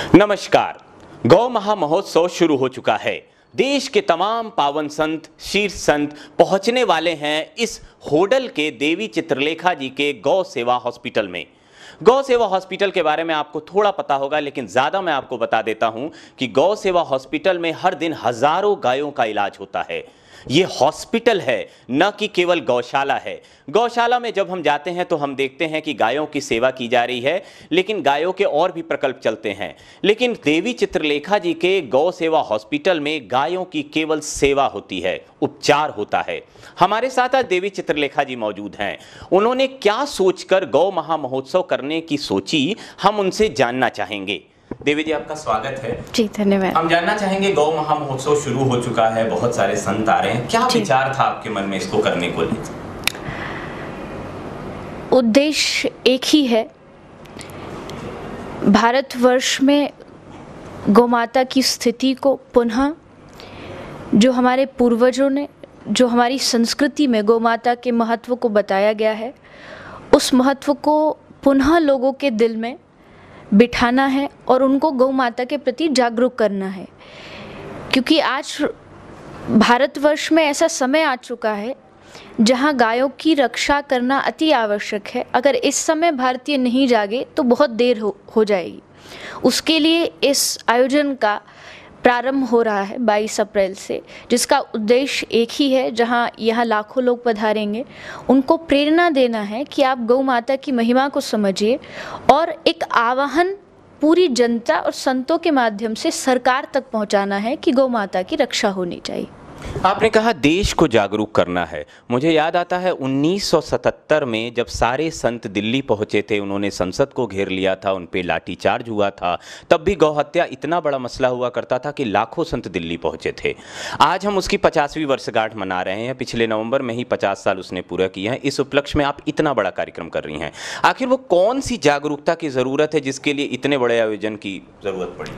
नमस्कार। गौ महा महोत्सव शुरू हो चुका है। देश के तमाम पावन संत, शीर्ष संत पहुंचने वाले हैं इस होडल के देवी चित्रलेखा जी के गौ सेवा हॉस्पिटल में। गौ सेवा हॉस्पिटल के बारे में आपको थोड़ा पता होगा, लेकिन ज़्यादा मैं आपको बता देता हूं कि गौ सेवा हॉस्पिटल में हर दिन हजारों गायों का इलाज होता है। ये हॉस्पिटल है, न कि केवल गौशाला है। गौशाला में जब हम जाते हैं तो हम देखते हैं कि गायों की सेवा की जा रही है, लेकिन गायों के और भी प्रकल्प चलते हैं। लेकिन देवी चित्रलेखा जी के गौ सेवा हॉस्पिटल में गायों की केवल सेवा होती है, उपचार होता है। हमारे साथ आज देवी चित्रलेखा जी मौजूद हैं। उन्होंने क्या सोचकर गौ महा महोत्सव करने की सोची, हम उनसे जानना चाहेंगे। देवी जी, आपका स्वागत है। जी, धन्यवाद। हम जानना चाहेंगे, गौ महा महोत्सव शुरू हो चुका है, बहुत सारे संत आ रहे हैं, क्या विचार था आपके मन में इसको करने को लेकर? उद्देश्य एक ही है, भारतवर्ष में गौमाता की स्थिति को पुनः, जो हमारे पूर्वजों ने, जो हमारी संस्कृति में गौमाता के महत्व को बताया गया है, उस महत्व को पुनः लोगों के दिल में बिठाना है और उनको गौ माता के प्रति जागरूक करना है। क्योंकि आज भारतवर्ष में ऐसा समय आ चुका है जहां गायों की रक्षा करना अति आवश्यक है। अगर इस समय भारतीय नहीं जागे तो बहुत देर हो जाएगी। उसके लिए इस आयोजन का प्रारंभ हो रहा है 22 अप्रैल से, जिसका उद्देश्य एक ही है। जहां यहाँ लाखों लोग पधारेंगे, उनको प्रेरणा देना है कि आप गौ माता की महिमा को समझिए और एक आह्वान पूरी जनता और संतों के माध्यम से सरकार तक पहुंचाना है कि गौ माता की रक्षा होनी चाहिए। आपने कहा देश को जागरूक करना है। मुझे याद आता है 1977 में जब सारे संत दिल्ली पहुंचे थे, उन्होंने संसद को घेर लिया था, उन पे लाठीचार्ज हुआ था। तब भी गौ हत्या इतना बड़ा मसला हुआ करता था कि लाखों संत दिल्ली पहुंचे थे। आज हम उसकी 50वीं वर्षगांठ मना रहे हैं। पिछले नवंबर में ही 50 साल उसने पूरा किया है। इस उपलक्ष्य में आप इतना बड़ा कार्यक्रम कर रही हैं। आखिर वो कौन सी जागरूकता की ज़रूरत है जिसके लिए इतने बड़े आयोजन की ज़रूरत पड़ी?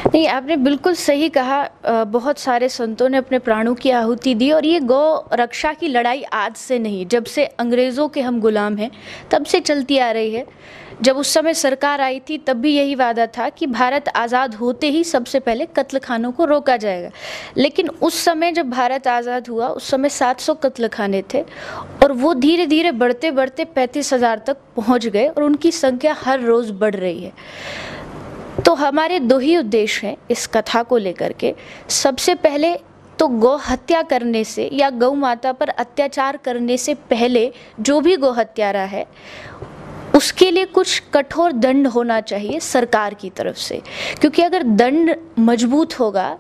नहीं, आपने बिल्कुल सही कहा। बहुत सारे संतों ने अपने प्राणों की आहुति दी और ये गौ रक्षा की लड़ाई आज से नहीं, जब से अंग्रेज़ों के हम गुलाम हैं तब से चलती आ रही है। जब उस समय सरकार आई थी तब भी यही वादा था कि भारत आज़ाद होते ही सबसे पहले कत्लखानों को रोका जाएगा। लेकिन उस समय जब भारत आज़ाद हुआ, उस समय 700 कत्लखाने थे और वो धीरे धीरे बढ़ते बढ़ते 35,000 तक पहुँच गए और उनकी संख्या हर रोज़ बढ़ रही है। तो हमारे दो ही उद्देश्य हैं इस कथा को लेकर के। सबसे पहले तो गौ हत्या करने से या गौ माता पर अत्याचार करने से पहले जो भी गौ हत्यारा है उसके लिए कुछ कठोर दंड होना चाहिए सरकार की तरफ से। क्योंकि अगर दंड मजबूत होगा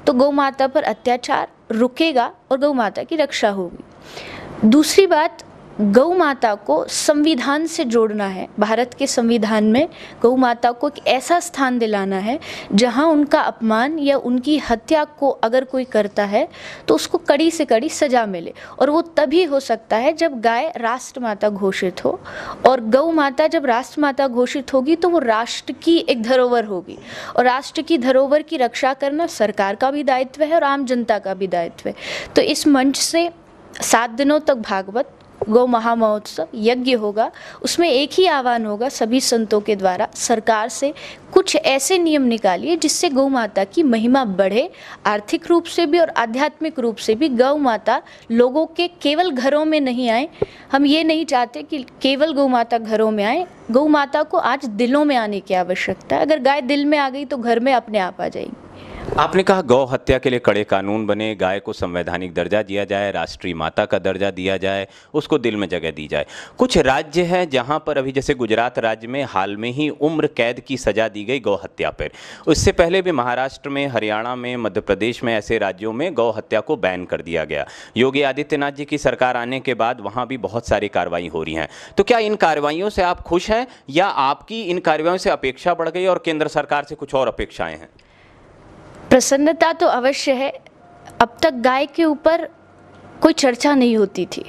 तो गौ माता पर अत्याचार रुकेगा और गौ माता की रक्षा होगी। दूसरी बात, गौ माता को संविधान से जोड़ना है। भारत के संविधान में गौ माता को एक ऐसा स्थान दिलाना है जहां उनका अपमान या उनकी हत्या को अगर कोई करता है तो उसको कड़ी से कड़ी सजा मिले। और वो तभी हो सकता है जब गाय राष्ट्रमाता घोषित हो, और गौ माता जब राष्ट्रमाता घोषित होगी तो वो राष्ट्र की एक धरोहर होगी, और राष्ट्र की धरोहर की रक्षा करना सरकार का भी दायित्व है और आम जनता का भी दायित्व है। तो इस मंच से 7 दिनों तक भागवत गौ महा महोत्सव यज्ञ होगा। उसमें एक ही आह्वान होगा सभी संतों के द्वारा, सरकार से कुछ ऐसे नियम निकालिए जिससे गौ माता की महिमा बढ़े, आर्थिक रूप से भी और आध्यात्मिक रूप से भी। गौ माता लोगों के केवल घरों में नहीं आए। हम ये नहीं चाहते कि केवल गौ माता घरों में आए। गौ माता को आज दिलों में आने की आवश्यकता है। अगर गाय दिल में आ गई तो घर में अपने आप आ जाएगी। आपने कहा गौ हत्या के लिए कड़े कानून बने, गाय को संवैधानिक दर्जा दिया जाए, राष्ट्रीय माता का दर्जा दिया जाए, उसको दिल में जगह दी जाए। कुछ राज्य हैं जहां पर अभी, जैसे गुजरात राज्य में हाल में ही उम्र कैद की सजा दी गई गौ हत्या पर। उससे पहले भी महाराष्ट्र में, हरियाणा में, मध्य प्रदेश में, ऐसे राज्यों में गौ हत्या को बैन कर दिया गया। योगी आदित्यनाथ जी की सरकार आने के बाद वहाँ भी बहुत सारी कार्रवाई हो रही हैं। तो क्या इन कार्रवाइयों से आप खुश हैं या आपकी इन कार्रवाइयों से अपेक्षा बढ़ गई और केंद्र सरकार से कुछ और अपेक्षाएं हैं? प्रसन्नता तो अवश्य है। अब तक गाय के ऊपर कोई चर्चा नहीं होती थी,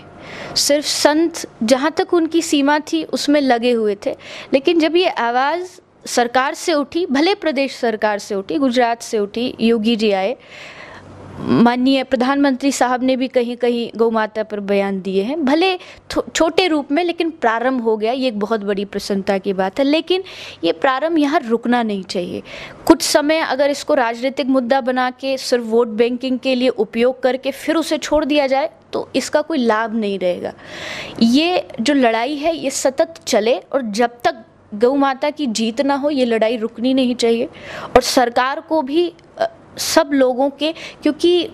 सिर्फ संत जहाँ तक उनकी सीमा थी उसमें लगे हुए थे। लेकिन जब ये आवाज़ सरकार से उठी, भले प्रदेश सरकार से उठी, गुजरात से उठी, योगी जी आए, माननीय प्रधानमंत्री साहब ने भी कहीं कहीं गौ माता पर बयान दिए हैं, भले छोटे रूप में, लेकिन प्रारंभ हो गया, ये एक बहुत बड़ी प्रसन्नता की बात है। लेकिन ये प्रारंभ यहाँ रुकना नहीं चाहिए। कुछ समय अगर इसको राजनीतिक मुद्दा बना के सिर्फ वोट बैंकिंग के लिए उपयोग करके फिर उसे छोड़ दिया जाए तो इसका कोई लाभ नहीं रहेगा। ये जो लड़ाई है ये सतत चले, और जब तक गौ माता की जीत ना हो ये लड़ाई रुकनी नहीं चाहिए। और सरकार को भी सब लोगों के, क्योंकि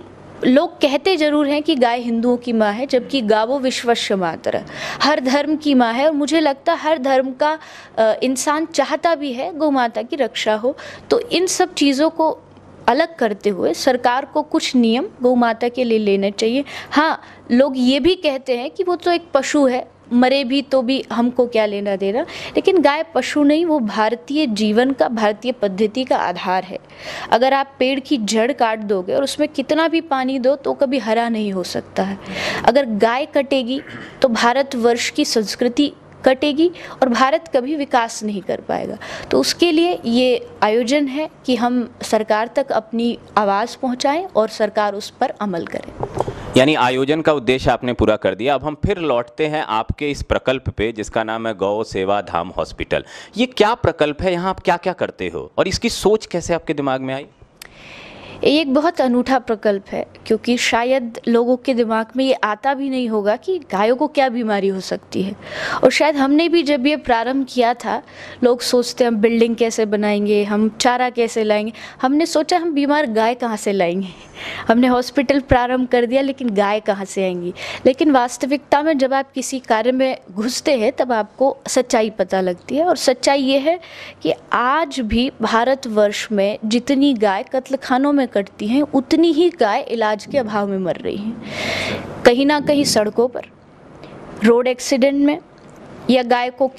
लोग कहते जरूर हैं कि गाय हिंदुओं की माँ है, जबकि गावो विश्वस्य मातरः, हर धर्म की माँ है। और मुझे लगता है हर धर्म का इंसान चाहता भी है गौ माता की रक्षा हो। तो इन सब चीज़ों को अलग करते हुए सरकार को कुछ नियम गौ माता के लिए लेने चाहिए। हाँ, लोग ये भी कहते हैं कि वो तो एक पशु है, मरे भी तो भी हमको क्या लेना देना, लेकिन गाय पशु नहीं, वो भारतीय जीवन का, भारतीय पद्धति का आधार है। अगर आप पेड़ की जड़ काट दोगे और उसमें कितना भी पानी दो तो कभी हरा नहीं हो सकता है। अगर गाय कटेगी तो भारतवर्ष की संस्कृति कटेगी और भारत कभी विकास नहीं कर पाएगा। तो उसके लिए ये आयोजन है कि हम सरकार तक अपनी आवाज़ पहुंचाएं और सरकार उस पर अमल करे। यानी आयोजन का उद्देश्य आपने पूरा कर दिया। अब हम फिर लौटते हैं आपके इस प्रकल्प पे जिसका नाम है गौ सेवा धाम हॉस्पिटल। ये क्या प्रकल्प है, यहाँ आप क्या क्या करते हो और इसकी सोच कैसे आपके दिमाग में आई? ये एक बहुत अनूठा प्रकल्प है, क्योंकि शायद लोगों के दिमाग में ये आता भी नहीं होगा कि गायों को क्या बीमारी हो सकती है। और शायद हमने भी जब ये प्रारंभ किया था, लोग सोचते हम बिल्डिंग कैसे बनाएंगे, हम चारा कैसे लाएंगे। हमने सोचा हम बीमार गाय कहाँ से लाएंगे। हमने हॉस्पिटल प्रारंभ कर दिया, लेकिन गाय कहाँ से आएंगी। लेकिन वास्तविकता में जब आप किसी कार्य में घुसते हैं तब आपको सच्चाई पता लगती है। और सच्चाई ये है कि आज भी भारतवर्ष में जितनी गाय कत्लखानों में कटती हैं, उतनी ही गाय इलाज के अभाव में मर रही हैं। कहीं ना कहीं सड़कों पर, रोड एक्सीडेंट में, या गाय को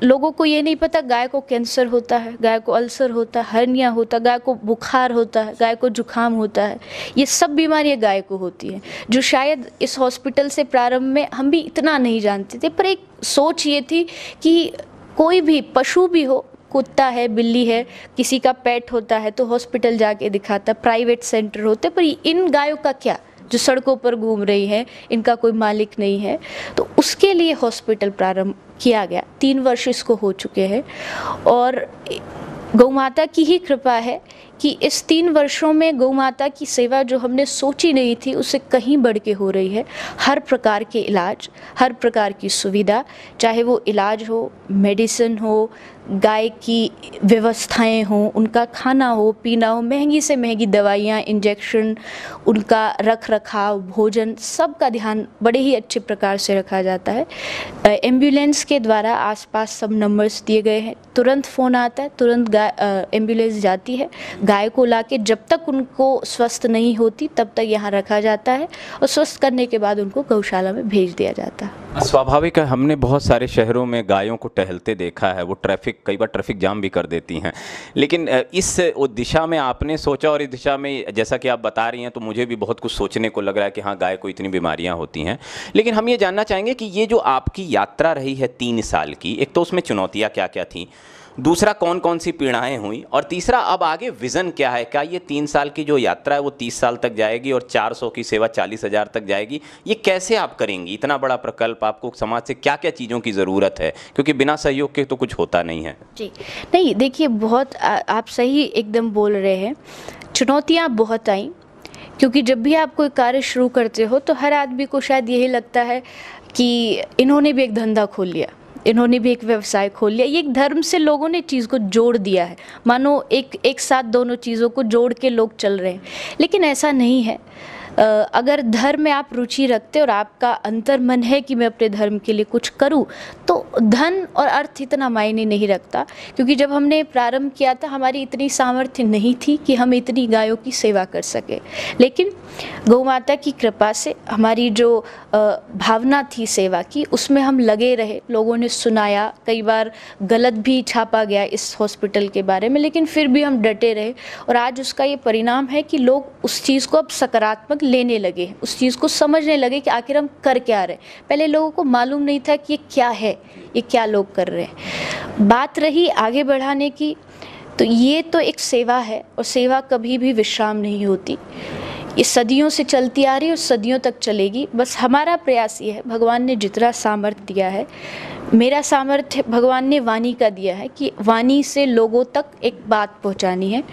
लोगों को ये नहीं पता गाय को कैंसर होता है, गाय को अल्सर होता है, हर्निया होता है, गाय को बुखार होता है, गाय को जुकाम होता है। ये सब बीमारियां गाय को होती हैं, जो शायद इस हॉस्पिटल से प्रारंभ में हम भी इतना नहीं जानते थे। पर एक सोच ये थी कि कोई भी पशु भी हो, कुत्ता है, बिल्ली है, किसी का पेट होता है तो हॉस्पिटल जाके दिखाता, प्राइवेट सेंटर होते, पर इन गायों का क्या जो सड़कों पर घूम रही हैं, इनका कोई मालिक नहीं है। तो उसके लिए हॉस्पिटल प्रारंभ किया गया। 3 वर्ष इसको हो चुके हैं और गौ माता की ही कृपा है कि इस 3 वर्षों में गौ माता की सेवा जो हमने सोची नहीं थी उससे कहीं बढ़ के हो रही है। हर प्रकार के इलाज, हर प्रकार की सुविधा, चाहे वो इलाज हो, मेडिसिन हो, गाय की व्यवस्थाएं हो, उनका खाना हो, पीना हो, महंगी से महंगी दवाइयाँ, इंजेक्शन, उनका रख रखाव, भोजन, सब का ध्यान बड़े ही अच्छे प्रकार से रखा जाता है। एम्बुलेंस के द्वारा आसपास सब नंबर्स दिए गए हैं, तुरंत फ़ोन आता है, तुरंत एम्बुलेंस जाती है, गाय को लाके जब तक उनको स्वस्थ नहीं होती तब तक यहाँ रखा जाता है और स्वस्थ करने के बाद उनको गौशाला में भेज दिया जाता है। स्वाभाविक है, हमने बहुत सारे शहरों में गायों को टहलते देखा है, वो कई बार ट्रैफिक जाम भी कर देती हैं। लेकिन इस दिशा में आपने सोचा और इस दिशा में जैसा कि आप बता रही हैं तो मुझे भी बहुत कुछ सोचने को लग रहा है कि हाँ, गाय को इतनी बीमारियां होती हैं। लेकिन हम ये जानना चाहेंगे कि ये जो आपकी यात्रा रही है 3 साल की, एक तो उसमें चुनौतियाँ क्या क्या थी, दूसरा कौन कौन सी पीड़ाएं हुई, और तीसरा अब आगे विज़न क्या है? क्या ये 3 साल की जो यात्रा है वो 30 साल तक जाएगी और 400 की सेवा 40,000 तक जाएगी? ये कैसे आप करेंगी? इतना बड़ा प्रकल्प, आपको समाज से क्या क्या चीज़ों की ज़रूरत है, क्योंकि बिना सहयोग के तो कुछ होता नहीं है। जी नहीं, देखिए बहुत आप सही एकदम बोल रहे हैं। चुनौतियाँ बहुत आई, क्योंकि जब भी आप कोई कार्य शुरू करते हो तो हर आदमी को शायद यही लगता है कि इन्होंने भी एक धंधा खोल लिया, इन्होंने भी एक व्यवसाय खोल लिया। ये एक धर्म से लोगों ने चीज़ को जोड़ दिया है, मानो एक साथ दोनों चीज़ों को जोड़ के लोग चल रहे हैं, लेकिन ऐसा नहीं है। अगर धर्म में आप रुचि रखते और आपका अंतर्मन है कि मैं अपने धर्म के लिए कुछ करूं, तो धन और अर्थ इतना मायने नहीं रखता। क्योंकि जब हमने प्रारंभ किया था हमारी इतनी सामर्थ्य नहीं थी कि हम इतनी गायों की सेवा कर सके, लेकिन गौ माता की कृपा से हमारी जो भावना थी सेवा की, उसमें हम लगे रहे। लोगों ने सुनाया, कई बार गलत भी छापा गया इस हॉस्पिटल के बारे में, लेकिन फिर भी हम डटे रहे और आज उसका ये परिणाम है कि लोग उस चीज़ को अब सकारात्मक लेने लगे, उस चीज़ को समझने लगे कि आखिर हम कर क्या रहे। पहले लोगों को मालूम नहीं था कि ये क्या है, ये क्या लोग कर रहे हैं। बात रही आगे बढ़ाने की, तो ये तो एक सेवा है और सेवा कभी भी विश्राम नहीं होती। ये सदियों से चलती आ रही है और सदियों तक चलेगी। बस हमारा प्रयास ये है, भगवान ने जितना सामर्थ्य दिया है, मेरा सामर्थ्य भगवान ने वाणी का दिया है कि वाणी से लोगों तक एक बात पहुंचानी है।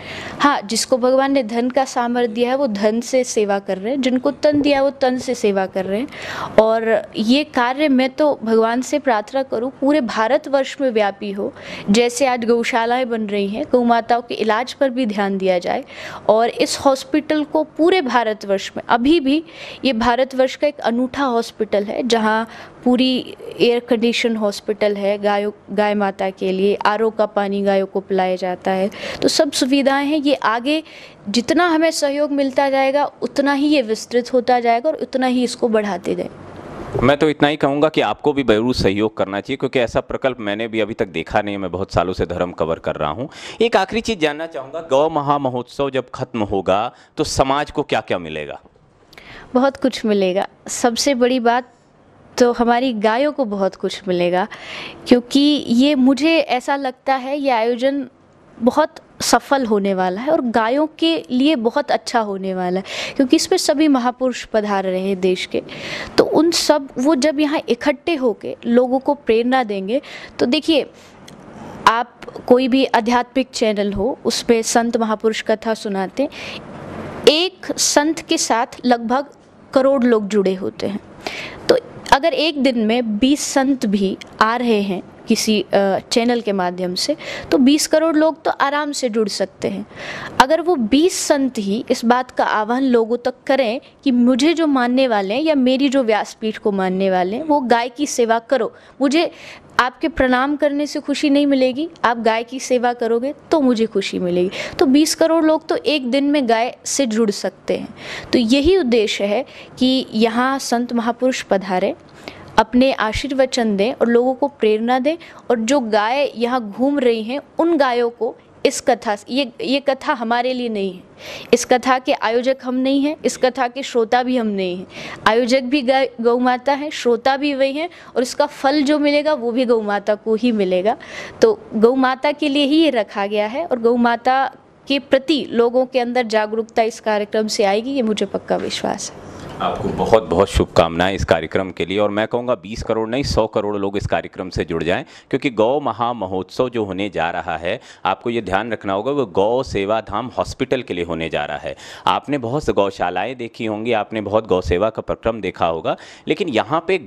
हाँ, जिसको भगवान ने धन का सामर्थ्य दिया है वो धन से सेवा कर रहे हैं, जिनको तन दिया है वो तन से सेवा कर रहे हैं। और ये कार्य मैं तो भगवान से प्रार्थना करूँ पूरे भारतवर्ष में व्यापी हो। जैसे आज गौशालाएं बन रही हैं, गौ माताओं के इलाज पर भी ध्यान दिया जाए और इस हॉस्पिटल को पूरे भारतवर्ष में, अभी भी ये भारतवर्ष का एक अनूठा हॉस्पिटल है जहाँ पूरी एयर कंडीशन हॉस्पिटल है, गाय माता के लिए आरओ का पानी गायों को पिलाया जाता है, तो सब सुविधाएं हैं। ये आगे जितना हमें सहयोग मिलता जाएगा उतना ही ये विस्तृत होता जाएगा और उतना ही इसको बढ़ाते जाए। मैं तो इतना ही कहूँगा कि आपको भी जरूर सहयोग करना चाहिए, क्योंकि ऐसा प्रकल्प मैंने भी अभी तक देखा नहीं है। मैं बहुत सालों से धर्म कवर कर रहा हूँ। एक आखिरी चीज़ जानना चाहूँगा, गौ महामहोत्सव जब खत्म होगा तो समाज को क्या क्या मिलेगा? बहुत कुछ मिलेगा। सबसे बड़ी बात तो हमारी गायों को बहुत कुछ मिलेगा, क्योंकि ये मुझे ऐसा लगता है ये आयोजन बहुत सफल होने वाला है और गायों के लिए बहुत अच्छा होने वाला है, क्योंकि इसमें सभी महापुरुष पधार रहे हैं देश के। तो उन सब वो जब यहाँ इकट्ठे होके लोगों को प्रेरणा देंगे, तो देखिए आप कोई भी आध्यात्मिक चैनल हो उसमें संत महापुरुष कथा सुनाते, एक संत के साथ लगभग करोड़ लोग जुड़े होते हैं। तो अगर एक दिन में 20 संत भी आ रहे हैं किसी चैनल के माध्यम से, तो 20 करोड़ लोग तो आराम से जुड़ सकते हैं। अगर वो 20 संत ही इस बात का आह्वान लोगों तक करें कि मुझे जो मानने वाले हैं या मेरी जो व्यासपीठ को मानने वाले हैं वो गाय की सेवा करो, मुझे आपके प्रणाम करने से खुशी नहीं मिलेगी, आप गाय की सेवा करोगे तो मुझे खुशी मिलेगी। तो 20 करोड़ लोग तो एक दिन में गाय से जुड़ सकते हैं। तो यही उद्देश्य है कि यहाँ संत महापुरुष पधारें, अपने आशीर्वचन दें और लोगों को प्रेरणा दें, और जो गाय यहाँ घूम रही हैं उन गायों को इस कथा, ये कथा हमारे लिए नहीं है, इस कथा के आयोजक हम नहीं हैं, इस कथा के श्रोता भी हम नहीं हैं। आयोजक भी गौ माता है, श्रोता भी वही हैं, और इसका फल जो मिलेगा वो भी गौ माता को ही मिलेगा। तो गौ माता के लिए ही ये रखा गया है और गौ माता के प्रति लोगों के अंदर जागरूकता इस कार्यक्रम से आएगी, ये मुझे पक्का विश्वास है। आपको बहुत बहुत शुभकामनाएं इस कार्यक्रम के लिए, और मैं कहूँगा 20 करोड़ नहीं 100 करोड़ लोग इस कार्यक्रम से जुड़ जाएं, क्योंकि गौ महा महोत्सव जो होने जा रहा है, आपको ये ध्यान रखना होगा, वो गौ सेवा धाम हॉस्पिटल के लिए होने जा रहा है। आपने बहुत गौशालाएं देखी होंगी, आपने बहुत गौ सेवा का प्रक्रम देखा होगा, लेकिन यहाँ पे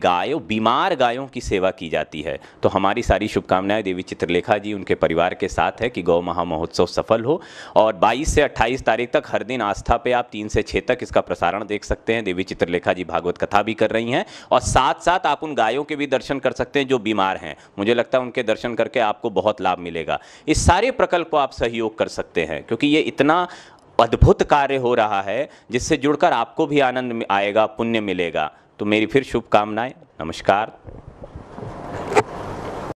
बीमार गायों की सेवा की जाती है। तो हमारी सारी शुभकामनाएं देवी चित्रलेखा जी उनके परिवार के साथ है कि गौ महा महोत्सव सफल हो। और 22 से 28 तारीख तक हर दिन आस्था पे आप 3 से 6 तक इसका प्रसारण देख सकते हैं। देवी चित्रलेखा जी भागवत कथा भी कर रही हैं, और साथ साथ आप उन गायों के भी दर्शन कर सकते हैं जो बीमार हैं। मुझे लगता है उनके दर्शन करके आपको बहुत लाभ मिलेगा। इस सारे प्रकल्प को आप सहयोग कर सकते हैं, क्योंकि ये इतना अद्भुत कार्य हो रहा है जिससे जुड़कर आपको भी आनंद आएगा, पुण्य मिलेगा। तो मेरी फिर शुभकामनाएं। नमस्कार।